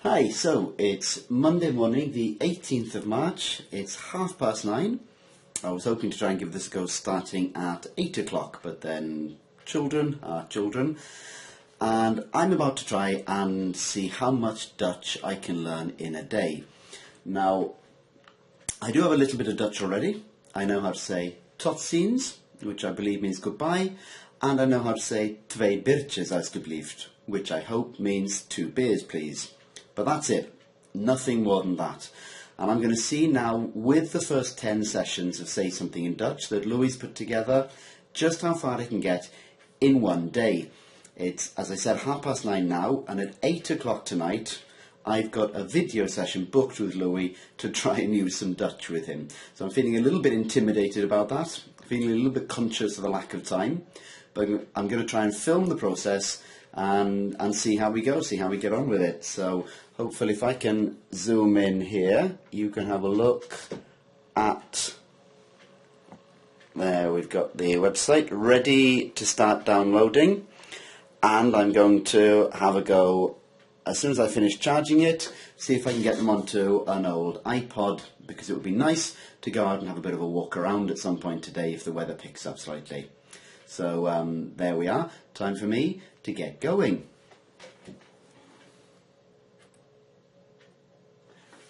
Hi, so it's Monday morning, the 18th of March. It's 9:30. I was hoping to try and give this a go starting at 8 o'clock, but then children are children. And I'm about to try and see how much Dutch I can learn in a day. Now, I do have a little bit of Dutch already. I know how to say tot ziens, which I believe means goodbye, and I know how to say twee biertjes alstublieft, which I hope means 2 beers, please. But that's it, nothing more than that. And I'm going to see now, with the first 10 sessions of Say Something in Dutch that Louis put together, just how far I can get in one day. It's, as I said, 9:30 now, and at 8 o'clock tonight, I've got a video session booked with Louis to try and use some Dutch with him. So I'm feeling a little bit intimidated about that, feeling a little bit conscious of the lack of time, but I'm going to try and film the process and see how we go, see how we get on with it. So hopefully if I can zoom in here, you can have a look at, there we've got the website ready to start downloading, and I'm going to have a go as soon as I finish charging it, see if I can get them onto an old iPod, because it would be nice to go out and have a bit of a walk around at some point today if the weather picks up slightly. So there we are, time for me to get going.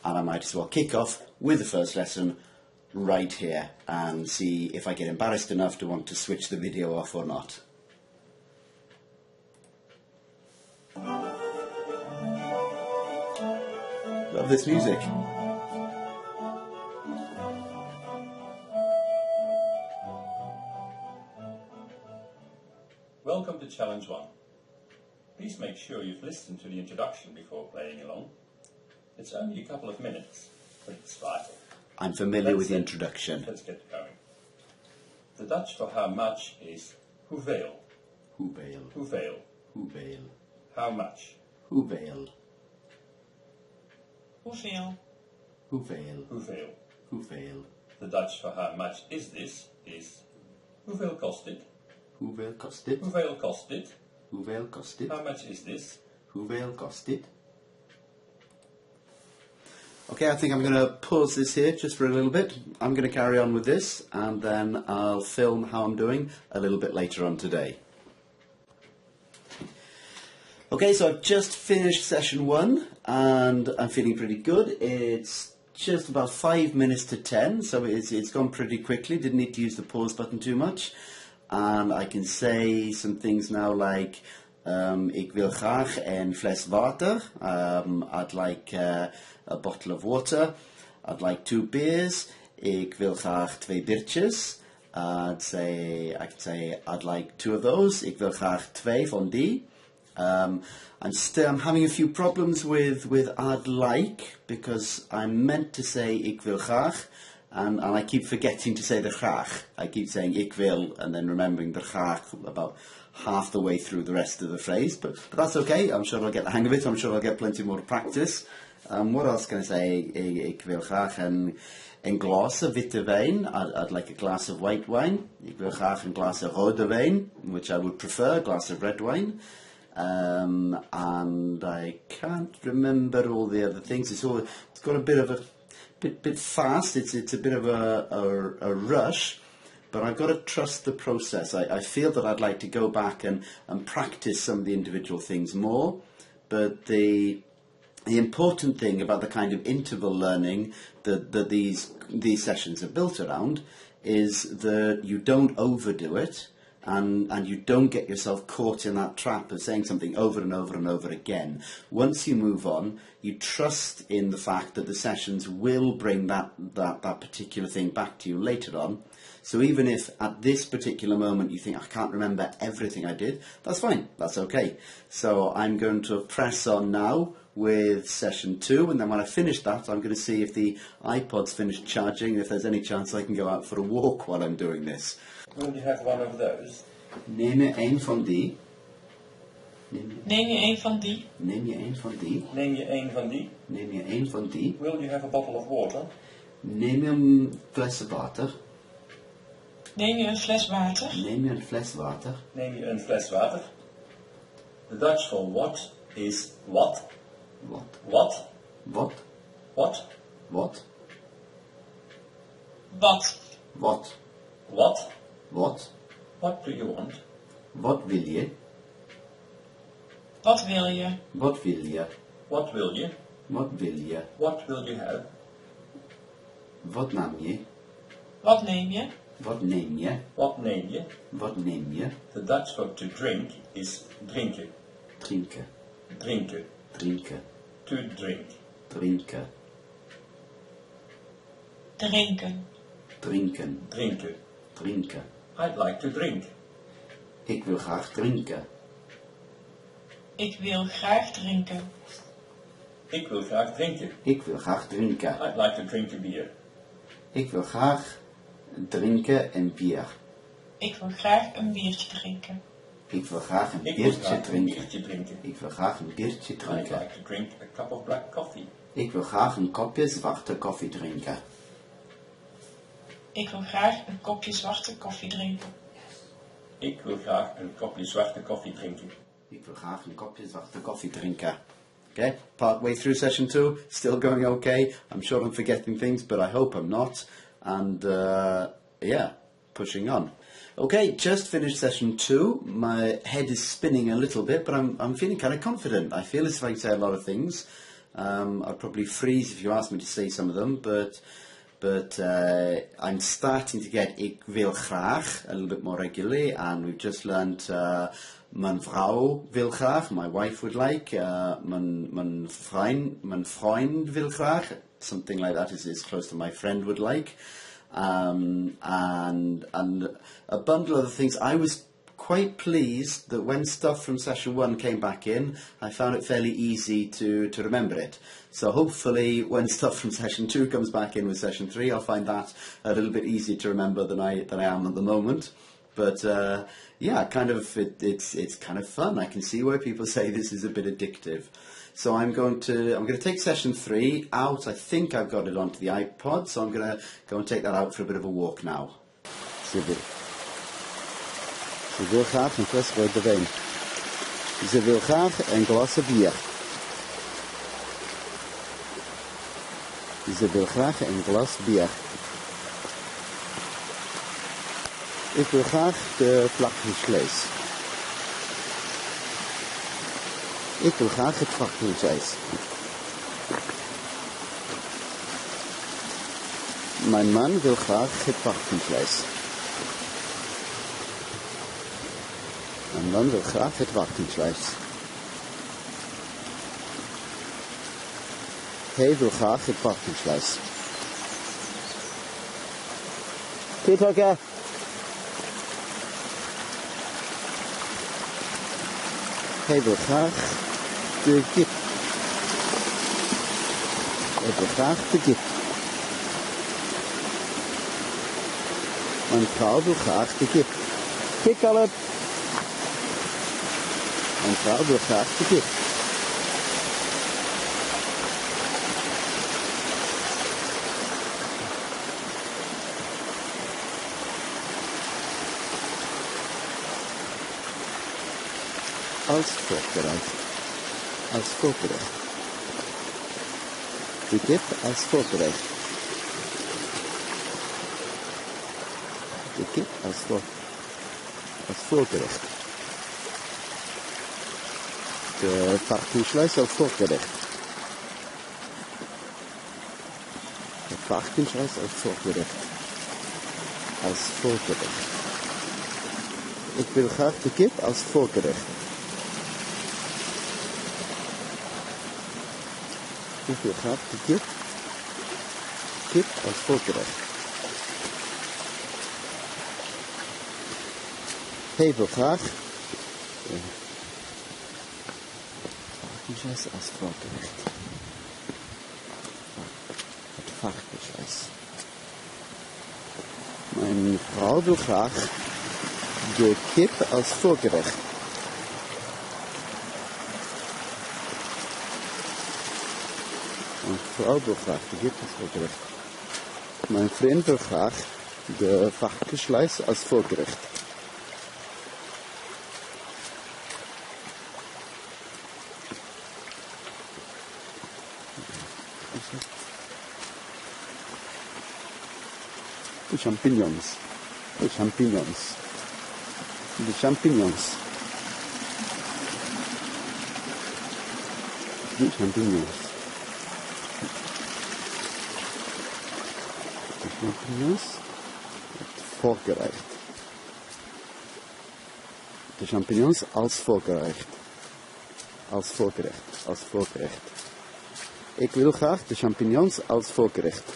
And I might as well kick off with the first lesson right here and see if I get embarrassed enough to want to switch the video off or not. Love this music. Welcome to Challenge 1. Please make sure you've listened to the introduction before playing along. It's only a couple of minutes, but it's vital. I'm familiar with the introduction. Let's get going. The Dutch for how much is hoeveel. Hoeveel. Hoeveel. Hoeveel. How much. Hoeveel. Hoeveel. Hoeveel. Hoeveel. Hoeveel. The Dutch for how much is this is hoeveel kost dit. Hoeveel kost dit? Hoeveel kost dit. Hoeveel kost dit? How much is this? Hoeveel kost dit? Okay, I think I'm going to pause this here just for a little bit. I'm going to carry on with this, and then I'll film how I'm doing a little bit later on today. Okay, so I've just finished session 1, and I'm feeling pretty good. It's just about 5 minutes to 10, so it's gone pretty quickly. Didn't need to use the pause button too much. And I can say some things now like, ik wil graag een fles water. I'd like a bottle of water. I'd like 2 beers. Ik wil graag 2 biertjes. I could say I'd like 2 of those. Ik wil graag 2 van die. I'm having a few problems with I'd like, because I'm meant to say ik wil graag, and I keep forgetting to say the graag. I keep saying ik wil and then remembering the graag about half the way through the rest of the phrase, but that's okay. I'm sure I'll get the hang of it. I'm sure I'll get plenty more practice. What else can I say? Ik wil graag een glas of witte wijn. I'd like a glass of white wine. Ik wil graag een glas of rode wijn, which I would prefer, a glass of red wine. And I can't remember all the other things. It's got a bit of a bit fast. It's a bit of a rush, but I've got to trust the process. I feel that I'd like to go back and practice some of the individual things more, but the important thing about the kind of interval learning that these sessions are built around is that you don't overdo it. And you don't get yourself caught in that trap of saying something over and over and over again. Once you move on, you trust in the fact that the sessions will bring that particular thing back to you later on. So even if at this particular moment you think, I can't remember everything I did, that's fine, that's okay. So I'm going to press on now with session 2, and then when I finish that, I'm going to see if the iPod's finished charging, if there's any chance I can go out for a walk while I'm doing this. Will you have one of those? Neem je een van die? Neem je een van die? Neem je een van die? Neem je een van die? Neem je een van die? Will you have a bottle of water? Neem je een fles water? Neem je een fles water? Neem je een fles water? Neem je een fles water? The Dutch for what is what. Wat? What? Wat? What? Wat? Wat? Wat? What? Wat? What do you want? Wat wil je? Wat wil je? Wat wil je? What will you? Wat wil je? What will you have? Wat nam je? Wat neem je? Wat neem je? What name you? Wat neem je? The Dutch for to drink is drinken. Drinken. Drinken. Drinken. To drink. Drinken. Drinken. Drinken. Drinken. Drinken. I'd like to drink. Ik wil graag drinken. Ik wil graag drinken. Ik wil graag drinken. Ik wil graag drinken. I'd like to drink a beer. Ik wil graag drinken en bier. Ik wil graag een biertje drinken. Ik wil graag een Ik wil biertje graag een drinken. biertje drinken. Ik wil graag een biertje I'd drinken. like to drink a cup of black coffee. Ik wil graag een kopje zwarte koffie drinken. Ik wil graag een kopje zwarte koffie drinken. Ik wil graag een kopje zwarte koffie drinken. Ik wil graag een kopje zwarte koffie drinken. Okay, partway through session 2, still going okay. I'm sure I'm forgetting things, but I hope I'm not. And yeah, pushing on. Okay, just finished session 2. My head is spinning a little bit, but I'm feeling kind of confident. I feel as if I can say a lot of things. I'd probably freeze if you asked me to say some of them, but I'm starting to get ik wil graag a little bit more regularly, and we've just learnt mijn vrouw wil graag, my wife would like, mijn vriend wil graag, something like that is close to my friend would like, and a bundle of other things. I was quite pleased that when stuff from session 1 came back in, I found it fairly easy to remember it. So hopefully when stuff from session 2 comes back in with session 3, I'll find that a little bit easier to remember than I am at the moment. But yeah, kind of it's kind of fun. I can see why people say this is a bit addictive. So I'm going to take session 3 out. I think I've got it onto the iPod, so I'm going to go and take that out for a bit of a walk now. Ze wil graag een fles rode wijn. Ze wil graag een glas bier. Ze wil graag een glas bier. Ik wil graag de varkensvlees. Ik wil graag het varkensvlees. Mijn man wil graag het varkensvlees. Mijn man wil graag het varkensvlees. Hij wil graag het varkensvlees. Peter, hij wil graag de kip. Hij wil graag de kip. Mijn vrouw wil graag de kip. Pick al het. Mijn vrouw wil graag de kip. Als voorgerecht. Als voorgerecht. De kip als voorgerecht. De kip als voorgerecht. De varkensvlees als voorgerecht. De varkensvlees als voorgerecht. Als voorgerecht. Ik wil graag de kip als voorgerecht. Ik wil graag de kip als voorgerecht. Hij wil graag varkensvlees als voorgerecht. Het varkensvlees. Mijn vrouw wil graag de kip als voorgerecht. Mijn vrouw wil graag de kip als voorgerecht. Mijn vriend wil graag de varkensvlees als voorgerecht. De champignons. De champignons. De champignons. De champignons. De champignons. Het voorgerecht. De champignons als voorgerecht. Als voorgerecht. Als voorgerecht. Ik wil graag de champignons als voorgerecht.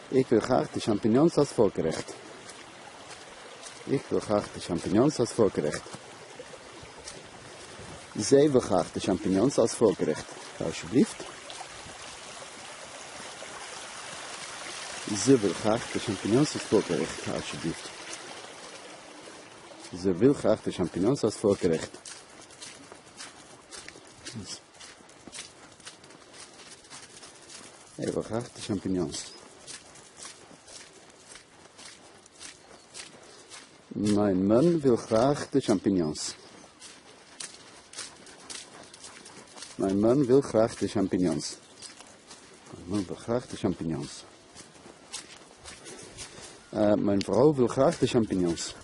Ik wil graag de champignons als voorgerecht. Ik wil graag de champignons als voorgerecht. Zij wil graag de champignons als voorgerecht. Alsjeblieft. Ze wil graag de champignons als voorgerecht. Alsjeblieft. Ze wil graag de champignons als voorgerecht. Hij wil graag de champignons. Mijn man wil graag de champignons. Mijn man wil graag de champignons. Mijn man wil graag de champignons. Mijn vrouw wil graag de champignons.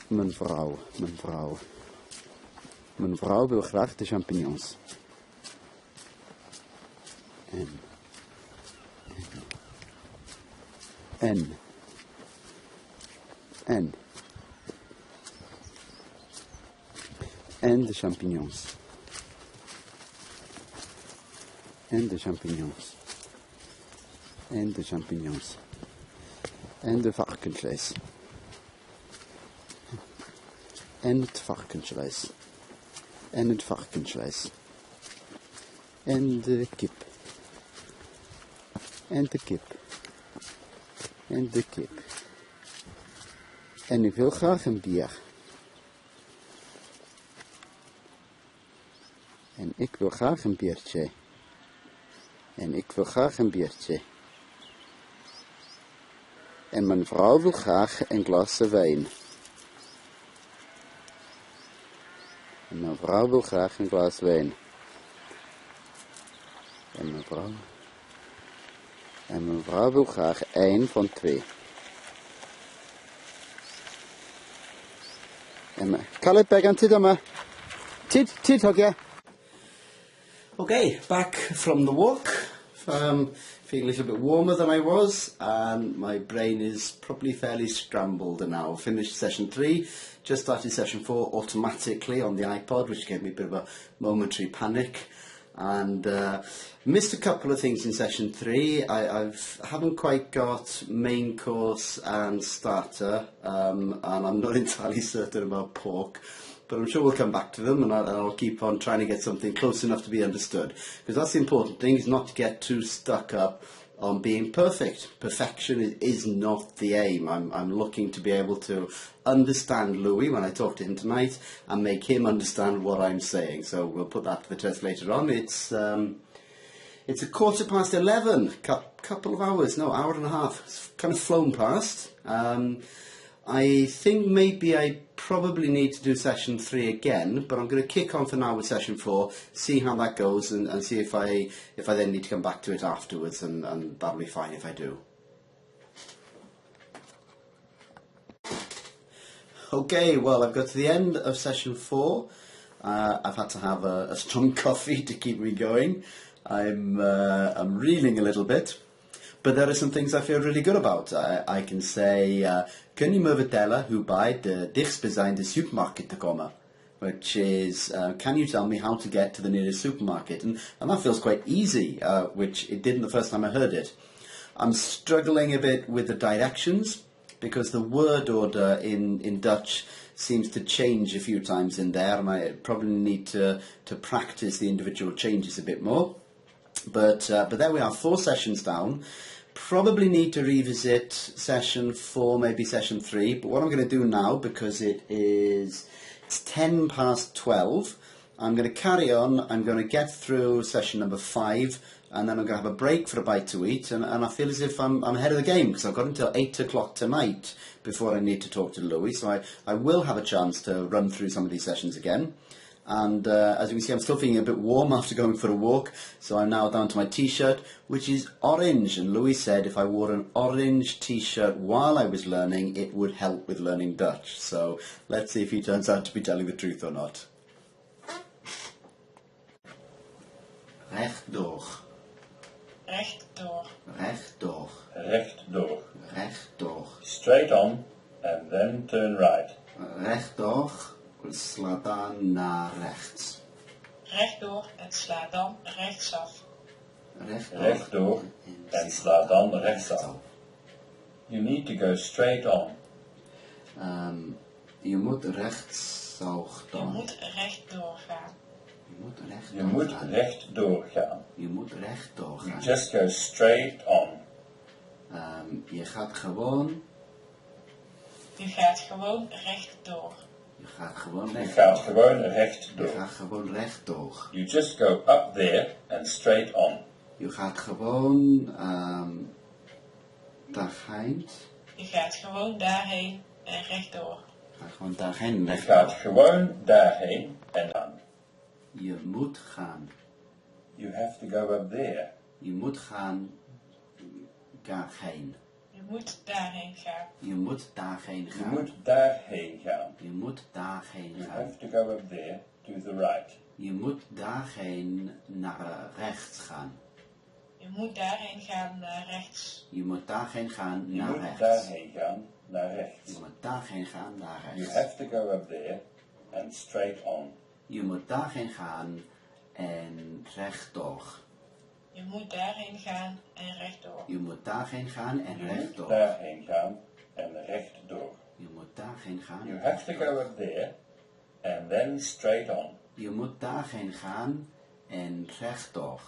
Mijn vrouw wil graag de champignons. En de champignons. En de champignons. En de champignons. En de varkensvlees. En het varkensvlees. En het varkensvlees. En de kip. En de kip. En de kip. En ik wil graag een bier. En ik wil graag een biertje. En ik wil graag een biertje. En mijn vrouw wil graag een glas wijn. En mijn vrouw wil graag een glas wijn. En mijn vrouw wil graag 1 van 2. Call it back on Tidama. Tid, okay. Okay, back from the walk. Feeling a little bit warmer than I was, and my brain is probably fairly scrambled now. Finished session 3, just started session 4 automatically on the iPod, which gave me a bit of a momentary panic. And missed a couple of things in session 3. I haven't quite got main course and starter, and I'm not entirely certain about pork, but I'm sure we'll come back to them, and I'll keep on trying to get something close enough to be understood, because that's the important thing, is not to get too stuck up on being perfect. Perfection is not the aim. I'm looking to be able to understand Louis when I talk to him tonight and make him understand what I'm saying. So we'll put that to the test later on. It's a 11:15, couple of hours, no, hour and a half. It's kind of flown past. I think maybe I probably need to do session 3 again, but I'm going to kick on for now with session 4, see how that goes, and see if I then need to come back to it afterwards, and that'll be fine if I do. Okay, well, I've got to the end of session 4. I've had to have a strong coffee to keep me going. I'm reeling a little bit. But there are some things I feel really good about. I can say, kun je me vertellen hoe bij de dichtstbijzijnde supermarkt te komen? Which is, can you tell me how to get to the nearest supermarket? And that feels quite easy, which it didn't the first time I heard it. I'm struggling a bit with the directions, because the word order in Dutch seems to change a few times in there, and I probably need to practice the individual changes a bit more. But there we are, 4 sessions down. Probably need to revisit session 4, maybe session 3. But what I'm going to do now, because it's 12, I'm going to carry on. I'm going to get through session number 5 and then I'm going to have a break for a bite to eat, and I feel as if I'm ahead of the game because I've got until 8 o'clock tonight before I need to talk to Louis, so I will have a chance to run through some of these sessions again. And as you can see, I'm still feeling a bit warm after going for a walk, so I'm now down to my t-shirt, which is orange, and Louis said if I wore an orange t-shirt while I was learning, it would help with learning Dutch. So let's see if he turns out to be telling the truth or not. Rechtdoor. Rechtdoor. Rechtdoor. Rechtdoor. Rechtdoor. Straight on and then turn right. Rechtdoor. Sla dan naar rechts. Rechtdoor en sla dan rechtsaf. Rechtdoor en sla dan rechtsaf. You need to go straight on. Je moet rechtsaf Je gaan. moet rechtdoor gaan. Je moet rechtdoor gaan. Je moet rechtdoor You gaan. just go straight on. Je gaat gewoon. Je gaat gewoon rechtdoor. Je gaat gewoon Je rechtdoor. gaat gewoon Je rechtdoor. gaat gewoon rechtdoor. You just go up there and straight on. Je gaat gewoon daarheen. Je gaat gewoon daarheen en rechtdoor. Je gaat gewoon daarheen Je gaat rechtdoor. gewoon daarheen en aan. Je moet gaan. You have to go up there. Je moet gaan daarheen. Je moet daarheen gaan. Je moet daarheen Je gaan. moet daarheen gaan. Je moet daarheen You gaan. have to go up there to the right. Je moet daarheen naar rechts gaan. Je moet daarheen gaan naar rechts. Je moet daarheen gaan Je naar moet rechts. daarheen gaan naar rechts. Je moet daarheen gaan naar You rechts. have to go up there and straight on. Je moet daarheen gaan en rechtdoor. Je moet daarheen gaan en rechtdoor. Je moet daarheen gaan en Je moet rechtdoor. daarheen gaan en rechtdoor. Je moet daarheen gaan. You have to go up there and then straight on. Je moet daarheen gaan en rechtdoor.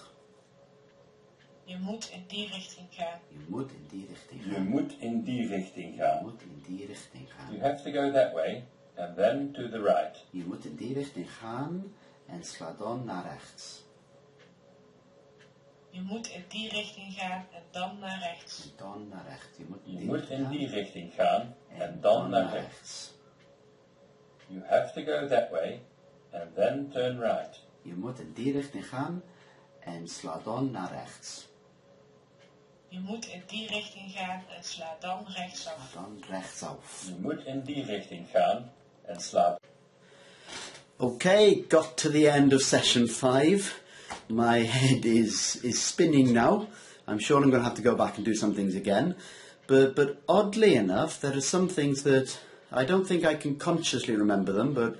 Je moet in die richting gaan. Je moet in die richting Je gaan. moet in die richting Je gaan. moet in die richting gaan. You have to go that way and then to the right. Je moet in die richting gaan en sla dan naar rechts. Je moet in die richting gaan en dan naar rechts. En dan naar rechts. Je moet Je moet in die gaan richting gaan en dan naar rechts. rechts. You have to go that way and then turn right. Je moet in die richting gaan en sla dan naar rechts. Je moet in die richting gaan en sla dan rechtsaf. Dan rechtsaf. Je moet in die richting gaan en sla. Okay, got to the end of session 5. My head is spinning now. I'm sure I'm going to have to go back and do some things again. But oddly enough, there are some things that I don't think I can consciously remember them, but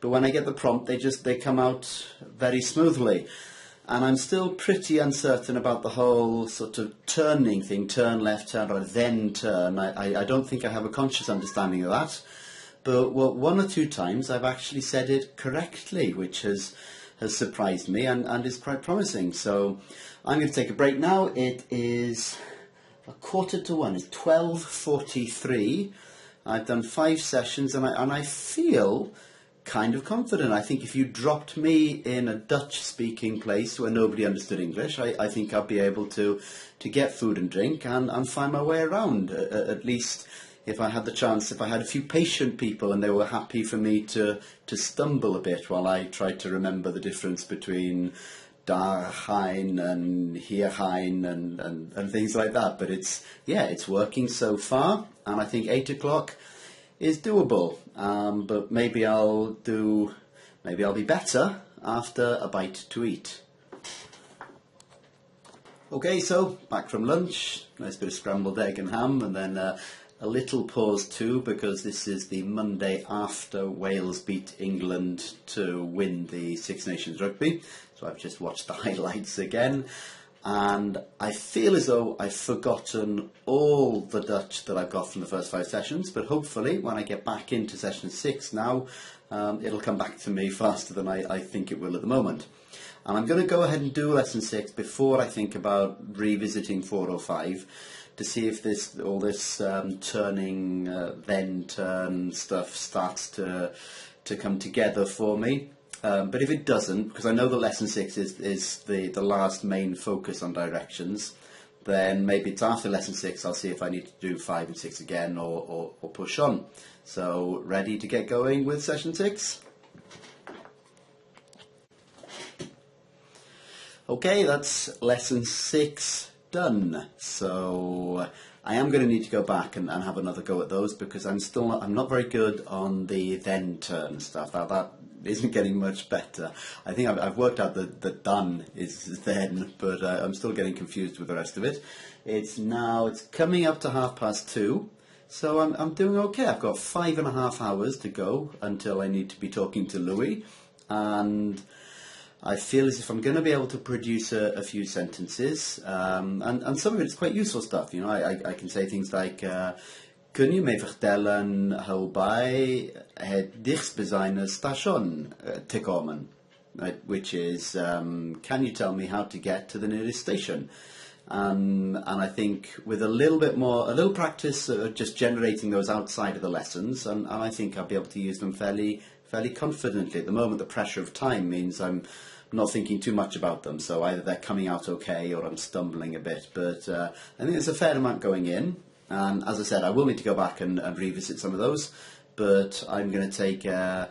when I get the prompt, they come out very smoothly. And I'm still pretty uncertain about the whole sort of turning thing, turn left, turn right, then turn. I don't think I have a conscious understanding of that. But one or two times I've actually said it correctly, which has surprised me and is quite promising. So I'm going to take a break now. It is 1:45. It's 12:43. I've done 5 sessions and I feel kind of confident. I think if you dropped me in a Dutch-speaking place where nobody understood English, I think I'll be able to get food and drink and find my way around. At least if I had the chance, if I had a few patient people and they were happy for me to stumble a bit while I tried to remember the difference between daarheen and hierheen and things like that. But it's working so far, and I think 8 o'clock is doable. But maybe I'll be better after a bite to eat. Okay, so back from lunch, nice bit of scrambled egg and ham, and then a little pause too, because this is the Monday after Wales beat England to win the Six Nations Rugby. So I've just watched the highlights again, and I feel as though I've forgotten all the Dutch that I've got from the first 5 sessions, but hopefully when I get back into session 6 now, it'll come back to me faster than I think it will at the moment. And I'm going to go ahead and do lesson 6 before I think about revisiting 4 or 5 to see if all this turning, then turn stuff starts to come together for me. But if it doesn't, because I know that lesson 6 is the last main focus on directions, then maybe it's after lesson 6 I'll see if I need to do 5 and 6 again or push on. So, ready to get going with session 6? Okay, that's lesson 6 done. So I am going to need to go back and have another go at those because I'm not very good on the then turn stuff. That isn't getting much better. I think I've worked out that the done is then, but I'm still getting confused with the rest of it. It's coming up to 2:30, so I'm doing okay. I've got 5.5 hours to go until I need to be talking to Louis, and I feel as if I'm going to be able to produce a few sentences, and some of it's quite useful stuff. You know, I can say things like, kun je mij vertellen hoe bij het dichtstbijzijnde station te komen? Right, which is, can you tell me how to get to the nearest station? And I think with a little practice, just generating those outside of the lessons, and I think I'll be able to use them fairly confidently. At the moment, the pressure of time means I'm not thinking too much about them, so either they're coming out okay or I'm stumbling a bit. But I think there's a fair amount going in, and as I said, I will need to go back and revisit some of those, but I'm going to take a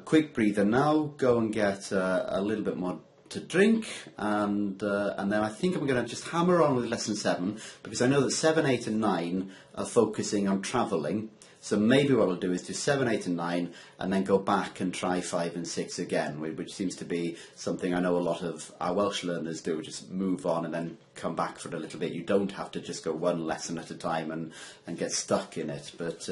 quick breather now, go and get a little bit more to drink, and then I think I'm going to just hammer on with lesson 7, because I know that 7, 8 and 9 are focusing on travelling. So maybe what I'll do is do 7, 8 and 9 and then go back and try 5 and 6 again, which seems to be something I know a lot of our Welsh learners do, just move on and then come back for a little bit. You don't have to just go one lesson at a time and get stuck in it. But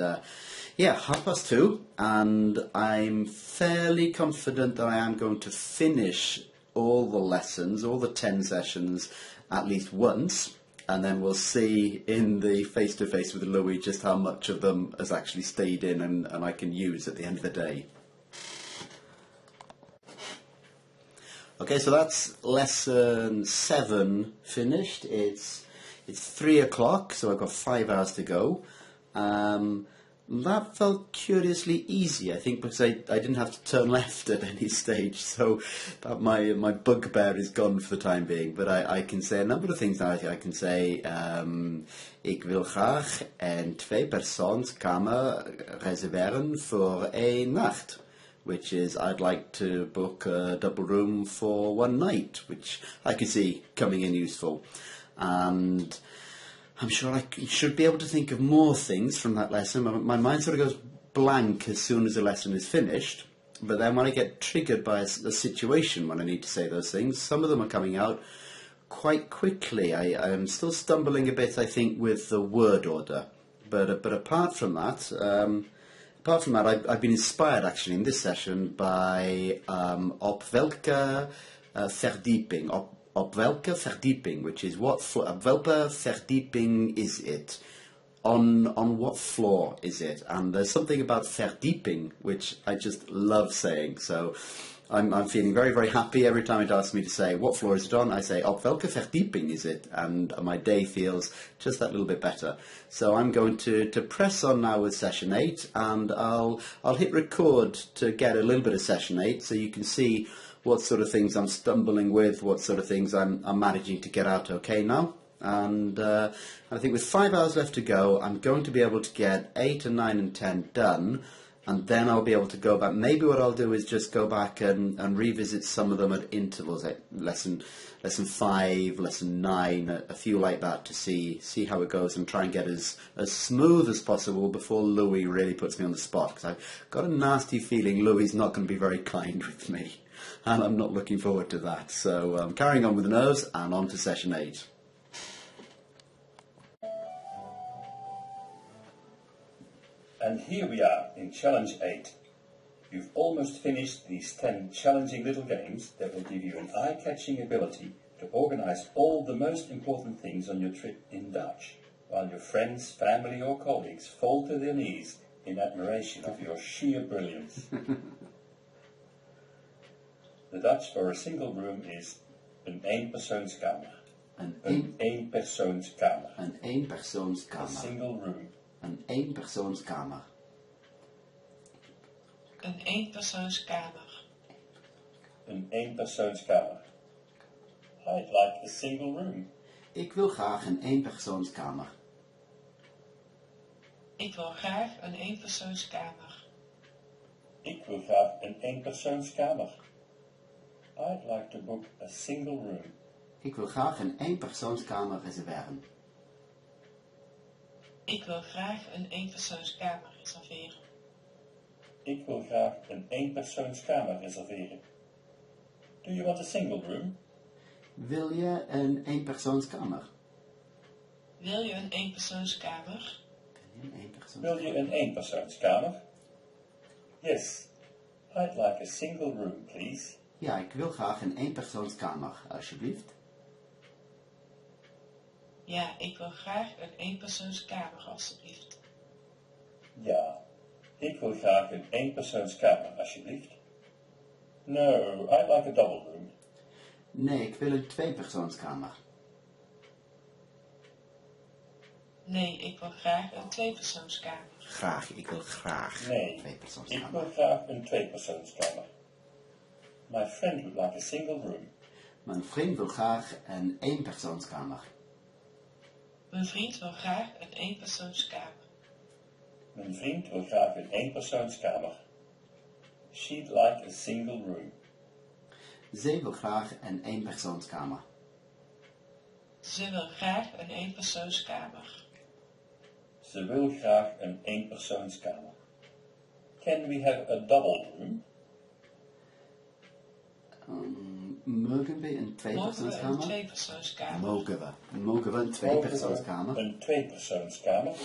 yeah, 2:30, and I'm fairly confident that I am going to finish all the lessons, all the 10 sessions at least once. And then we'll see in the face-to-face with Louis just how much of them has actually stayed in and I can use at the end of the day. Okay, so that's lesson 7 finished. It's 3 o'clock, so I've got 5 hours to go. That felt curiously easy, I think, because I didn't have to turn left at any stage, so that my bugbear is gone for the time being. But I can say a number of things now. I can say, ik wil graag een 2-persoonskamer reserveren voor 1 nacht, which is I'd like to book a double room for 1 night, which I could see coming in useful. And I'm sure I should be able to think of more things from that lesson. My mind sort of goes blank as soon as the lesson is finished, but then when I get triggered by a situation when I need to say those things, some of them are coming out quite quickly. I'm still stumbling a bit, I think, with the word order, but apart from that, I've been inspired actually in this session by op welke verdieping, op welke verdieping, which is op welke verdieping is it? On what floor is it? And there's something about verdieping which I just love saying. So I'm feeling very, very happy every time it asks me to say what floor is it on. I say op welke verdieping is it? And my day feels just that little bit better. So I'm going to press on now with session 8, and I'll hit record to get a little bit of session 8 so you can see what sort of things I'm stumbling with, what sort of things I'm managing to get out okay now. And I think with 5 hours left to go, I'm going to be able to get 8 and 9 and 10 done, and then I'll be able to go back. Maybe what I'll do is just go back and revisit some of them at intervals, like lesson 5, lesson 9, a few like that, to see how it goes and try and get as smooth as possible before Louis really puts me on the spot, because I've got a nasty feeling Louis is not going to be very kind with me. And I'm not looking forward to that. So I'm carrying on with the nerves and on to session 8. And here we are in challenge 8. You've almost finished these 10 challenging little games that will give you an eye-catching ability to organize all the most important things on your trip in Dutch, while your friends, family or colleagues fall to their knees in admiration of your sheer brilliance. The Dutch for a single room is een eenpersoonskamer. Een eenpersoonskamer. Een eenpersoonskamer. A single room. Een eenpersoonskamer. Een eenpersoonskamer. een eenpersoonskamer. I'd like a single room. Ik wil graag een eenpersoonskamer. Ik wil graag een eenpersoonskamer. Ik wil graag een eenpersoonskamer. I'd like to book a single room. Ik wil graag een eenpersoonskamer reserveren. Ik wil graag een eenpersoonskamer reserveren. Ik wil graag een eenpersoonskamer reserveren. Do you want a single room? Wil je een eenpersoonskamer? Wil je een eenpersoonskamer? Wil je een eenpersoonskamer? Yes. I'd like a single room, please. Ja, ik wil graag een eenpersoonskamer, alsjeblieft. Ja, ik wil graag een eenpersoonskamer, alstublieft. Ja, ik wil graag een eenpersoonskamer, alsjeblieft. No, I'd like a double room. Nee, ik wil een tweepersoonskamer. Nee, ik wil graag een tweepersoonskamer. Graag, ik wil graag Nee, een ik tweepersoonskamer. wil graag een tweepersoonskamer. My friend would like a single room. Mijn vriend wil graag een eenpersoonskamer. Mijn vriend wil graag een eenpersoonskamer. Mijn vriend wil graag een eenpersoonskamer. She'd like a single room. Zij wil graag een eenpersoonskamer. Ze wil graag een eenpersoonskamer. Ze wil graag een eenpersoonskamer. Can we have a double room? Mogen we een Mogen we een tweepersoonskamer? tweepersoonskamer? Mogen we een tweepersoonskamer? Een tweepersoonskamer.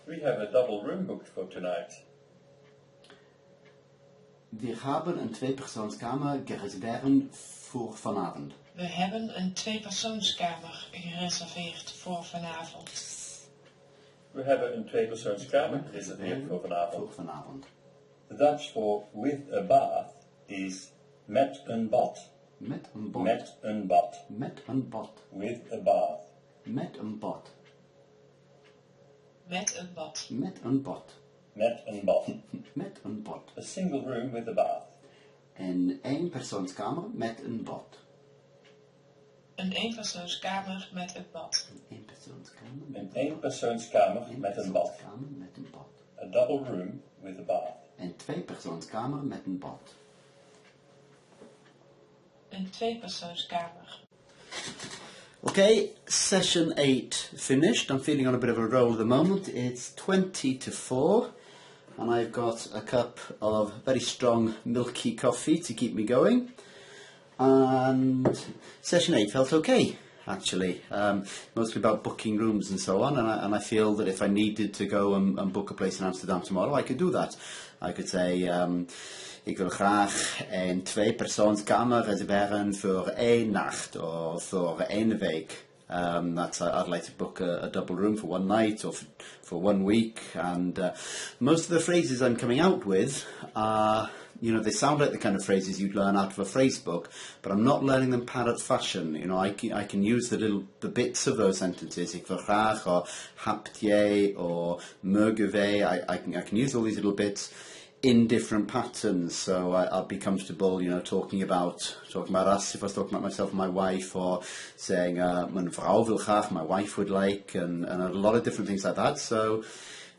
We have a double room booked for tonight. We hebben een tweepersoonskamer gereserveerd voor vanavond. We hebben een tweepersoonskamer gereserveerd voor vanavond. We hebben een tweepersoonskamer gereserveerd voor vanavond. Voor vanavond. The Dutch for with a bath is met een bad. Met een bad. Met een bad. Met een bad. With a bath. Met een bad. Met een bad. Met een bad. Met een bad. Met een bad. A single room with a bath. Een eenpersoonskamer met een bad. Een eenpersoonskamer met een bad. Een eenpersoonskamer met Een eenpersoonskamer met een bad. eenpersoonskamer met een bad. A double room with a bath. Een tweepersoonskamer met een bad. Een tweepersoonskamer. Okay, session 8 finished. I'm feeling on a bit of a roll at the moment. It's 20 to 4, and I've got a cup of very strong milky coffee to keep me going. And session 8 felt okay, actually. Mostly about booking rooms and so on, and I feel that if I needed to go and book a place in Amsterdam tomorrow, I could do that. I could say, ik wil graag een tweepersoonskamer reserveren voor 1 nacht of voor 1 week. I'd like to book a double room for 1 night or for 1 week. And most of the phrases I'm coming out with are, they sound like the kind of phrases you'd learn out of a phrase book, but I'm not learning them parrot fashion. I can use the bits of those sentences. Ik wil graag, or habt jij, or mogen wij. I can use all these little bits in different patterns, so I'll be comfortable, talking about us, if I was talking about myself and my wife, or saying, mijn vrouw wil graag, my wife would like, and a lot of different things like that, so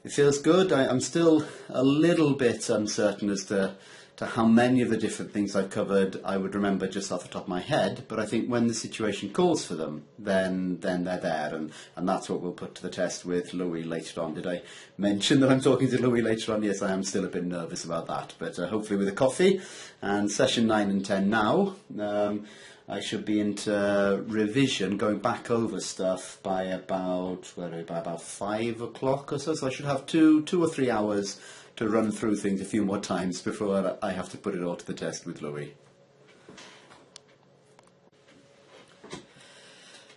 it feels good. I'm still a little bit uncertain as to how many of the different things I've covered I would remember just off the top of my head, but I think when the situation calls for them, then they're there, and that's what we'll put to the test with Louis later on. Did I mention that I'm talking to Louis later on? Yes, I am still a bit nervous about that, but hopefully with a coffee, and session 9 and 10 now, I should be into revision, going back over stuff by about 5 o'clock or so I should have 2 or 3 hours to run through things a few more times before I have to put it all to the test with Louis.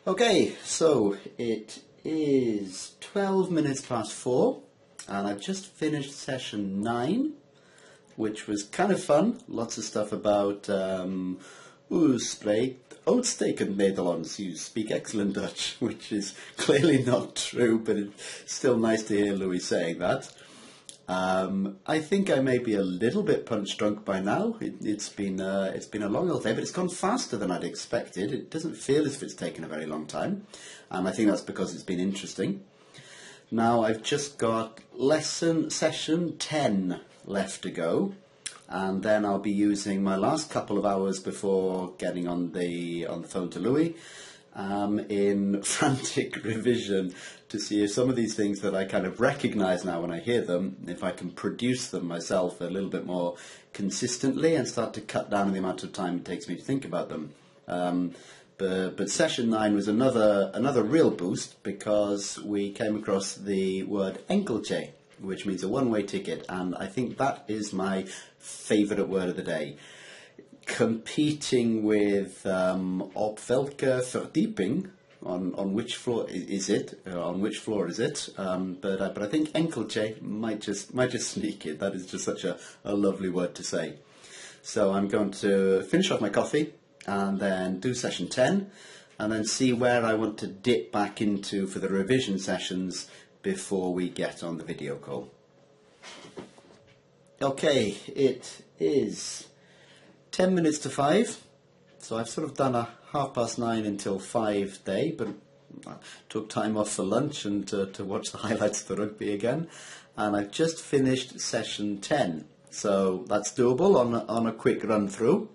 Okay, so it is 12 minutes past 4, and I've just finished session 9, which was kind of fun. Lots of stuff about u spreekt uitstekend Nederlands. You speak excellent Dutch, which is clearly not true, but it's still nice to hear Louis saying that. I think I may be a little bit punch drunk by now. It's been a long old day, but it's gone faster than I'd expected. It doesn't feel as if it's taken a very long time, and I think that's because it's been interesting. Now I've just got session 10 left to go, and then I'll be using my last couple of hours before getting on the phone to Louis in frantic revision to see if some of these things that I kind of recognise now when I hear them, if I can produce them myself a little bit more consistently and start to cut down on the amount of time it takes me to think about them. But session 9 was another real boost because we came across the word enkelche, which means a one-way ticket, and I think that is my favourite word of the day. Competing with op welke verdieping, on which floor is it? On which floor is it? But I think enkelche might just sneak it. That is just such a lovely word to say. So I'm going to finish off my coffee and then do session 10, and then see where I want to dip back into for the revision sessions before we get on the video call. Okay, it is 10 minutes to 5, so I've sort of done a 9:30 until 5 day, but I took time off for lunch and to watch the highlights of the rugby again, and I've just finished session 10, so that's doable on a quick run through.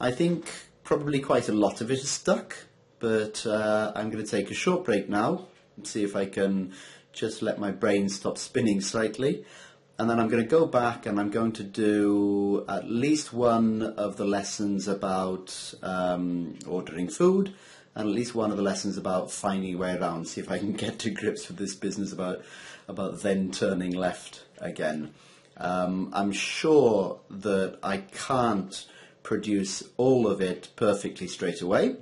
I think probably quite a lot of it is stuck, but I'm going to take a short break now and see if I can just let my brain stop spinning slightly. And then I'm going to go back and I'm going to do at least one of the lessons about ordering food, and at least one of the lessons about finding a way around, see if I can get to grips with this business about then turning left again. I'm sure that I can't produce all of it perfectly straight away,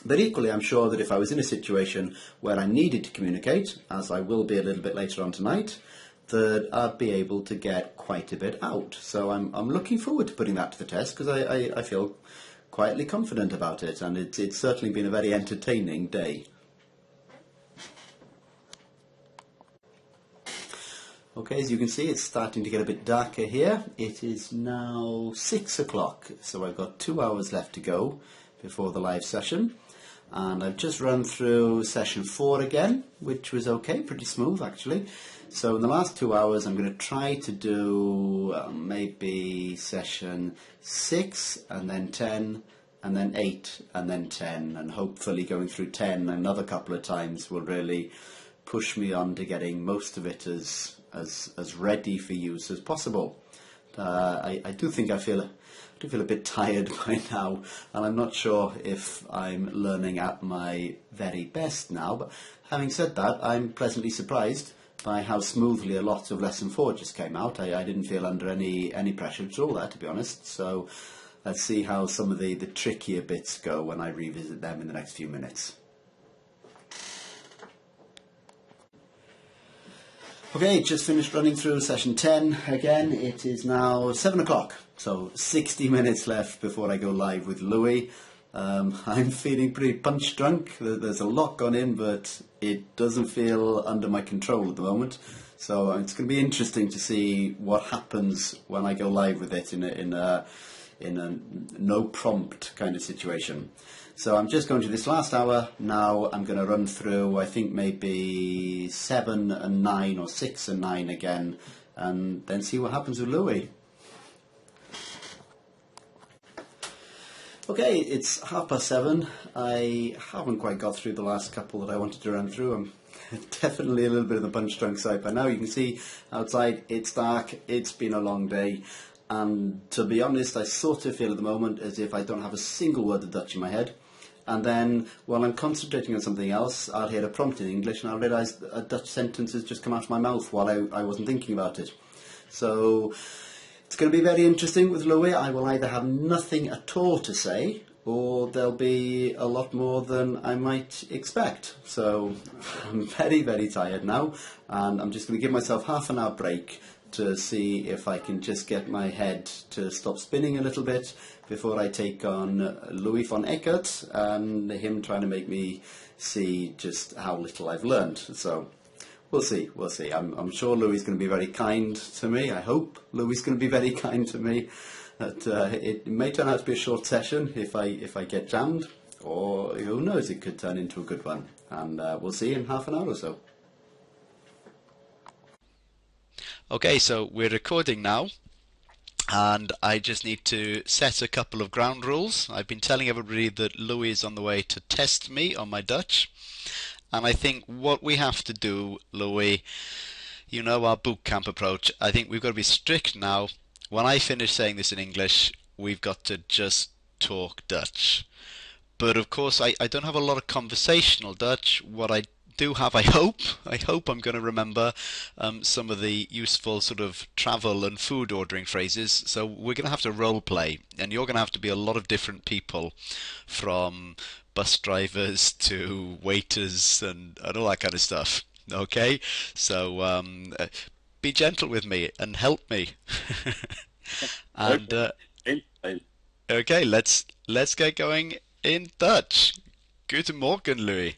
but equally I'm sure that if I was in a situation where I needed to communicate, as I will be a little bit later on tonight, that I'd be able to get quite a bit out. So I'm looking forward to putting that to the test, because I feel quietly confident about it, and it's certainly been a very entertaining day. Okay, as you can see, it's starting to get a bit darker here. It is now 6 o'clock, so I've got 2 hours left to go before the live session. And I've just run through session 4 again, which was okay, pretty smooth actually. So in the last 2 hours I'm going to try to do maybe session 6 and then 10 and then 8 and then 10, and hopefully going through 10 another couple of times will really push me on to getting most of it as ready for use as possible. I do think I feel a bit tired by now, and I'm not sure if I'm learning at my very best now, but having said that, I'm pleasantly surprised by how smoothly a lot of lesson 4 just came out. I didn't feel under any pressure at all there, to be honest, so let's see how some of the trickier bits go when I revisit them in the next few minutes. Okay, just finished running through session 10 again. It is now 7 o'clock, so 60 minutes left before I go live with Louis. I'm feeling pretty punch drunk. There's a lot gone in, but it doesn't feel under my control at the moment. So it's going to be interesting to see what happens when I go live with it in a no prompt kind of situation. So I'm just going to this last hour now. I'm going to run through, I think, maybe 7 and 9 or 6 and 9 again, and then see what happens with Louis. Okay, it's 7:30. I haven't quite got through the last couple that I wanted to run through. I'm definitely a little bit of the punch drunk side by now. You can see outside it's dark, it's been a long day, and to be honest, I sort of feel at the moment as if I don't have a single word of Dutch in my head. And then, while I'm concentrating on something else, I'll hear a prompt in English and I'll realise a Dutch sentence has just come out of my mouth while I wasn't thinking about it. So it's going to be very interesting with Louis. I will either have nothing at all to say, or there'll be a lot more than I might expect. So I'm very, very tired now, and I'm just going to give myself half an hour break to see if I can just get my head to stop spinning a little bit before I take on Louis von Eckert and him trying to make me see just how little I've learned. So We'll see. We'll see. I'm sure Louis is going to be very kind to me. I hope Louis is going to be very kind to me. That it may turn out to be a short session if I get jammed, or who knows, it could turn into a good one. And we'll see in half an hour or so. Okay, so we're recording now, and I just need to set a couple of ground rules. I've been telling everybody that Louis is on the way to test me on my Dutch, and I think what we have to do, Louis, you know our boot camp approach, I think we've got to be strict now. When I finish saying this in English, we've got to just talk Dutch. But of course, I don't have a lot of conversational Dutch. What I do have, I hope I'm going to remember some of the useful sort of travel and food ordering phrases. So we're going to have to role play, and you're going to have to be a lot of different people, from bus drivers to waiters and all that kind of stuff. Okay, so be gentle with me and help me. And okay, let's get going in Dutch. Guten Morgen, Louis.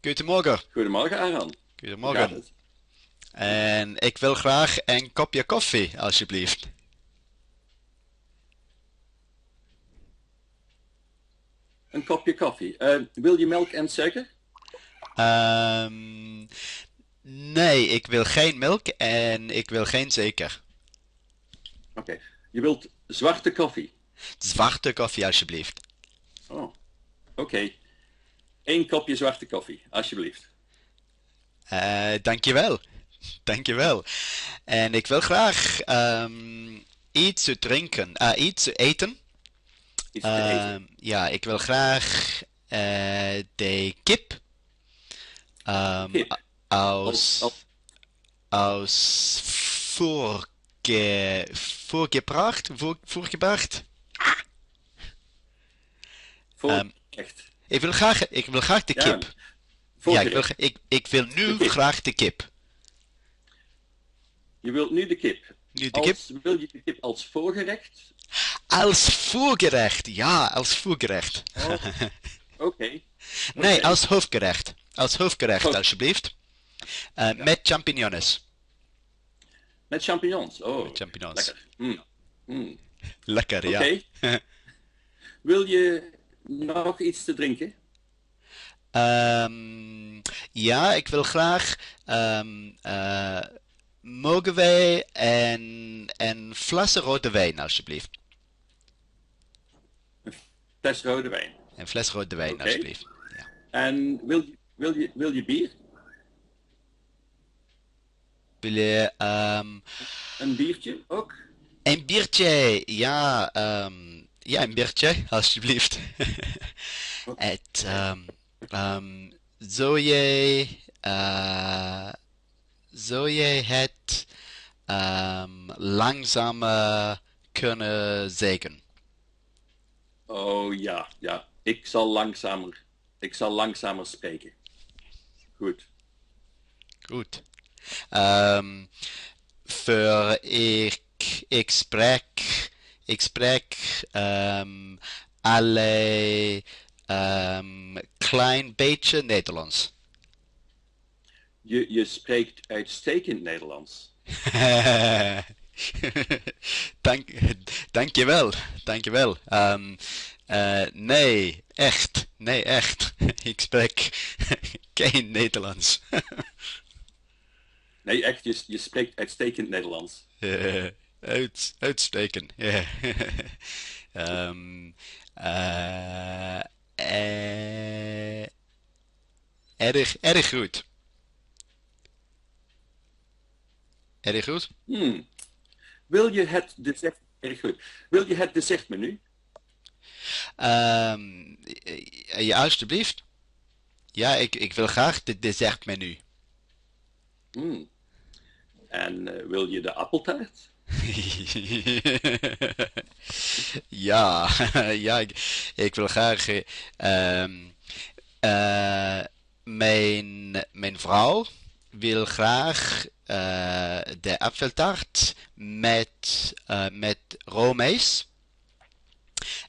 Goedemorgen. Goedemorgen, Aaron. Goedemorgen. En ik wil graag een kopje koffie, alsjeblieft. Een kopje koffie. Wil je melk en suiker? Nee, ik wil geen melk en ik wil geen suiker. Oké. Je wilt zwarte koffie? Zwarte koffie, alsjeblieft. Oh, oké. 1 kopje zwarte koffie, alsjeblieft. Dankjewel. Dankjewel. En ik wil graag iets te drinken, iets te eten. Iets te eten. Ja, ik wil graag de kip. Kip. Aus voorgebracht. Echt. Ik wil graag de kip. Ja, ik wil nu graag de kip. Je wilt nu de kip. Wil je de kip als voorgerecht? Als voorgerecht, ja, als voorgerecht. Oh, oké. Nee, als hoofdgerecht. Als hoofdgerecht, alsjeblieft. Met champignons. Met champignons. Oh, met champignons. Lekker. Lekker, ja. Oké. Wil je nog iets te drinken? Ja, ik wil graag. Mogen wij een fles rode wijn, alsjeblieft? Een fles rode wijn. Een fles rode wijn, alsjeblieft. Ja. En wil je bier? Wil je een biertje ook? Een biertje, ja. Ja, een biertje, alsjeblieft. Het, zou je het langzamer kunnen zeggen? Oh ja. Ik zal langzamer spreken. Goed. Ik spreek alle klein beetje Nederlands. Je spreekt uitstekend Nederlands. Dankjewel. Nee, echt. Ik spreek geen Nederlands. Nee, echt, je spreekt uitstekend Nederlands. Uitstekend, ja. Erg goed. Erg goed? Wil je het dessert... Erg goed. Wil je het dessertmenu? Ja, alsjeblieft. Ja, ik wil graag het dessertmenu. En wil je de appeltaart? Ja, ik wil graag. Mijn vrouw wil graag de appeltaart met roomijs.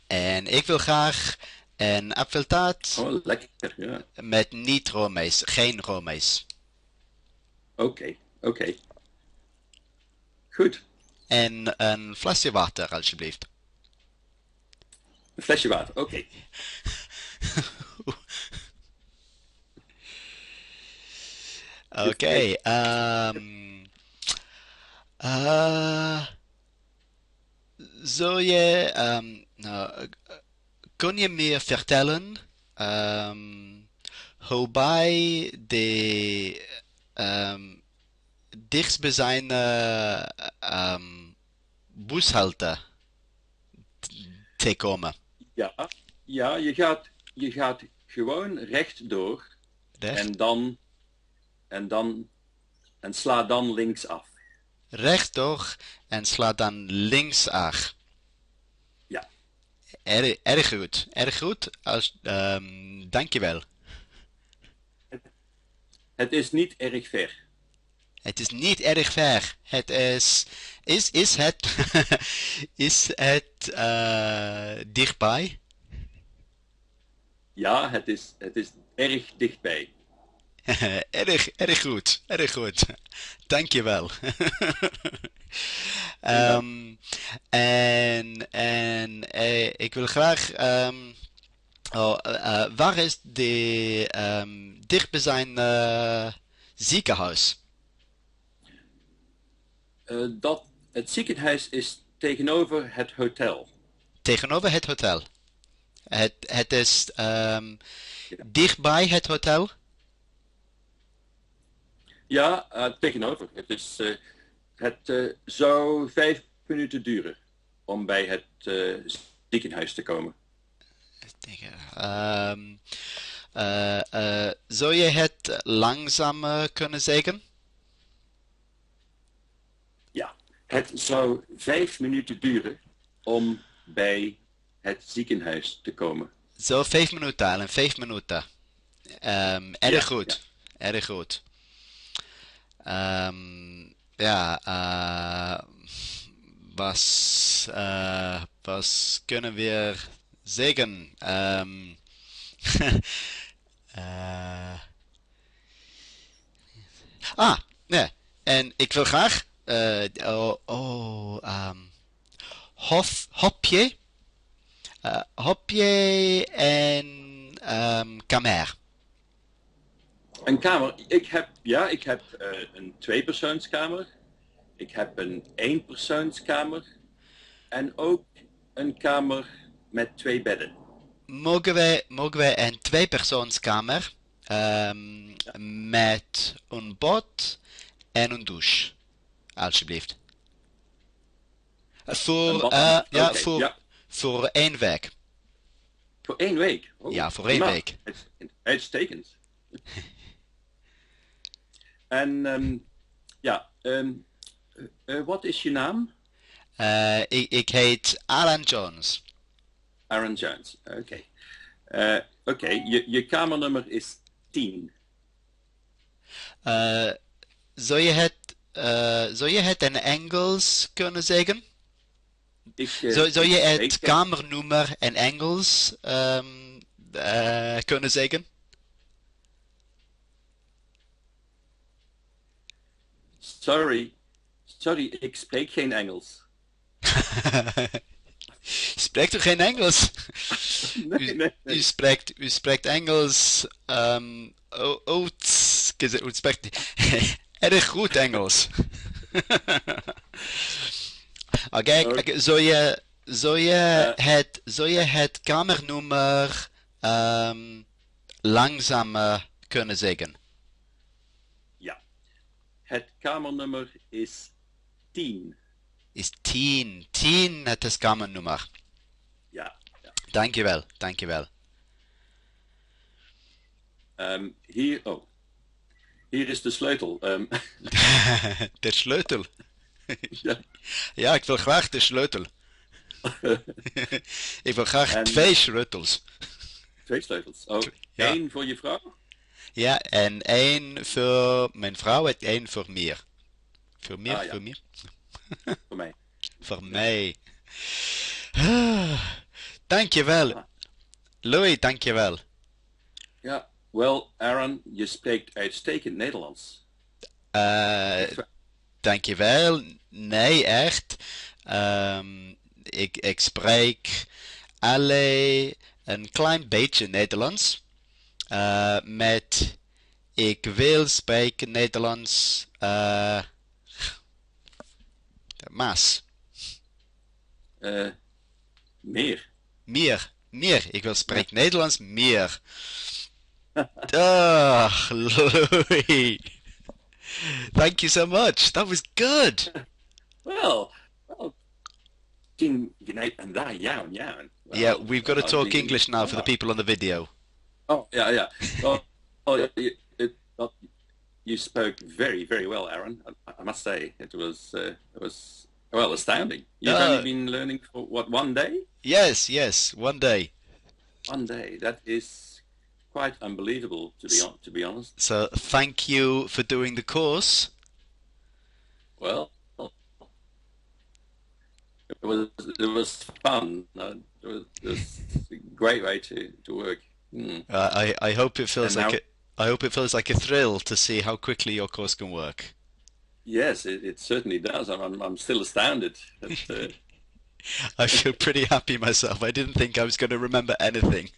En ik wil graag En appeltaart Oh, lekker, ja. met niet roomijs, geen roomijs. Oké. Goed. En een flesje water, alsjeblieft. Een flesje water, oké. Oké, zou je, kun je me vertellen hoe bij de dichtstbijzijnde bushalte te komen? Ja, je gaat gewoon rechtdoor Recht, en sla dan links af. rechtdoor en sla dan links af. Ja, Erg goed, erg goed. Dankjewel. het is niet erg ver. Het is niet erg ver. Het is het, is het dichtbij? Ja, het is erg dichtbij. Erg goed, erg goed. Dankjewel. Ik wil graag, waar is de dichtbijzijnde ziekenhuis? Het ziekenhuis is tegenover het hotel. Tegenover het hotel. Het is dichtbij het hotel. Ja, tegenover. Het is zou 5 minuten duren om bij het ziekenhuis te komen. Zou je het langzamer kunnen zeggen? Ja, het zou 5 minuten duren om bij het ziekenhuis te komen. Zo 5 minuten al, 5 minuten. Erg goed, erg goed. Was kunnen we zeggen? Nee. En ik wil graag hopje en kamer. Een kamer. Ik heb een 2-persoonskamer. Ik heb een 1-persoonskamer. En ook een kamer met 2 bedden. Mogen we een 2-persoonskamer met een bad en een douche, alsjeblieft. Voor 1 week. Voor 1 week? Oh, Ja, voor 1 prima. week. Uitstekend. En wat is je naam? Ik heet Alan Jones. Aaron Jones. Oké. Je kamernummer is 10. Zou je het in Engels kunnen zeggen? Zou je het kamernummer in Engels kunnen zeggen? Sorry, ik spreek geen Engels. Spreekt u geen Engels? Nee. U spreekt Engels. U spreekt erg goed Engels. Oké, zou je het kamernummer langzamer kunnen zeggen? Ja. Het kamernummer is 10. Is 10. 10 het is kamernummer. Ja. Dankjewel. Hier is de sleutel. De sleutel. Ja. Ja, ik wil graag de sleutel. Ik wil graag 2 sleutels. 2 sleutels. Oh, Ja. 1 voor je vrouw? Ja, en 1 voor mijn vrouw en 1 voor mij. Voor mij, Ah, ja. voor mij. Voor mij. Voor mij. Dankjewel. Louis, dankjewel. Ja, wel, Aaron, je spreekt uitstekend Nederlands. Uh, dankjewel. Nee, echt. Ik spreek alleen een klein beetje Nederlands. Met ik wil spreken Nederlands. Maas. Meer. Meer. Ik wil Ja. spreken Nederlands meer. Ah, Louis. Thank you so much. That was good. Well, and that, yeah. Yeah, Well, we've got to talk English now for the people on the video. Oh, yeah. Well, you spoke very, very well, Aaron. I must say it was well astounding. You've only been learning for what, 1 day? Yes, one day. 1 day. That is quite unbelievable, to be honest. So thank you for doing the course. Well, it was fun. It was a great way to work. Mm. I hope it feels And like now- I hope it feels like a thrill to see how quickly your course can work. Yes, it certainly does. I'm still astounded. I feel pretty happy myself. I didn't think I was going to remember anything.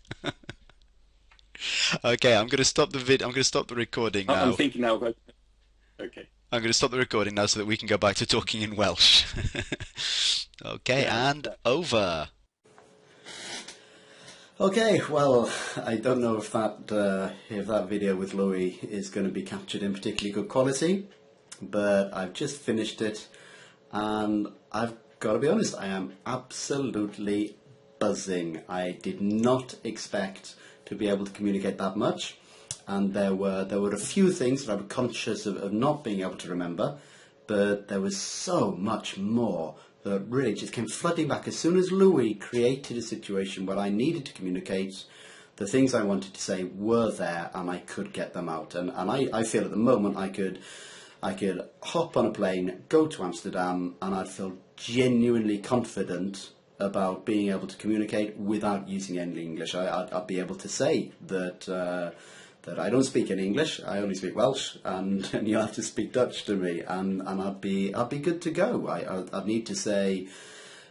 Okay, I'm going to stop the I'm going to stop the recording now. I'm thinking now about. Okay. I'm going to stop the recording now so that we can go back to talking in Welsh. Okay, Yeah. and over. Okay, well, I don't know if that video with Louis is going to be captured in particularly good quality, but I've just finished it, and I've got to be honest, I am absolutely buzzing. I did not expect to be able to communicate that much, and there were a few things that I was conscious of not being able to remember, but there was so much more that really just came flooding back as soon as Louis created a situation where I needed to communicate. The things I wanted to say were there, and I could get them out. And I feel at the moment I could hop on a plane, go to Amsterdam, and I'd feel genuinely confident about being able to communicate without using any English. I'd be able to say that I don't speak any English. I only speak Welsh, and you'll have to speak Dutch to me, and I'd be good to go. I'd need to say.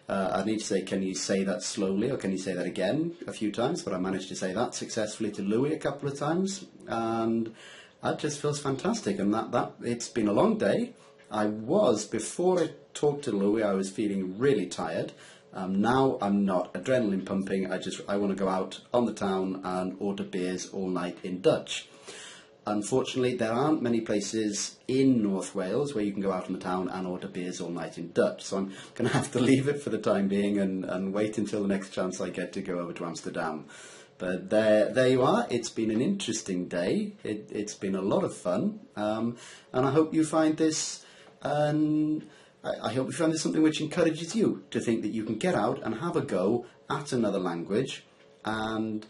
Can you say that slowly, or can you say that again a few times? But I managed to say that successfully to Louis a couple of times, and that just feels fantastic. And that it's been a long day. Before I talked to Louis, I was feeling really tired. Now I'm not. Adrenaline pumping. I want to go out on the town and order beers all night in Dutch. Unfortunately, there aren't many places in North Wales where you can go out on the town and order beers all night in Dutch. So I'm going to have to leave it for the time being and wait until the next chance I get to go over to Amsterdam. But there you are. It's been an interesting day. It's been a lot of fun. And I hope you find this... I hope you find this something which encourages you to think that you can get out and have a go at another language and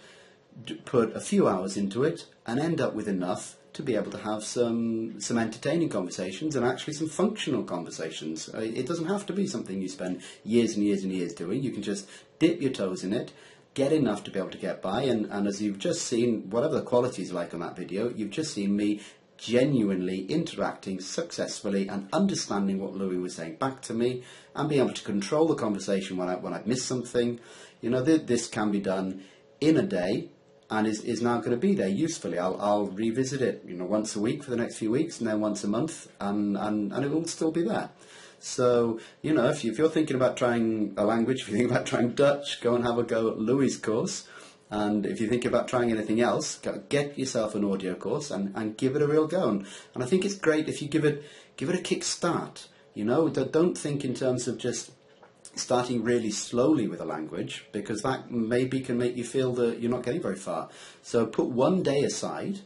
put a few hours into it and end up with enough to be able to have some entertaining conversations and actually some functional conversations. It doesn't have to be something you spend years and years and years doing. You can just dip your toes in it, get enough to be able to get by, and as you've just seen, whatever the quality is like on that video, you've just seen me genuinely interacting successfully and understanding what Louis was saying back to me and being able to control the conversation when I've missed something. You know, this can be done in a day and is now going to be there usefully. I'll revisit it, you know, once a week for the next few weeks and then once a month and it will still be there. So, you know, if you're thinking about trying a language, if you're thinking about trying Dutch, go and have a go at Louis' course. And if you think about trying anything else, get yourself an audio course and give it a real go. And I think it's great if you give it a kick start. You know, don't think in terms of just starting really slowly with a language, because that maybe can make you feel that you're not getting very far. So put 1 day aside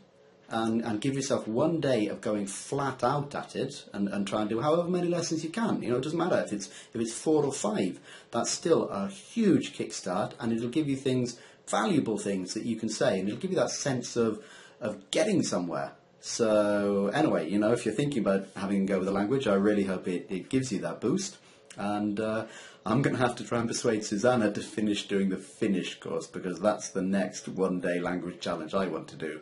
and give yourself 1 day of going flat out at it and try and do however many lessons you can. You know, it doesn't matter if it's 4 or 5. That's still a huge kickstart, and it'll give you valuable things that you can say, and it'll give you that sense of getting somewhere. So anyway, you know, if you're thinking about having a go with a language, I really hope it gives you that boost. And I'm going to have to try and persuade Susanna to finish doing the Finnish course, because that's the next one-day language challenge I want to do.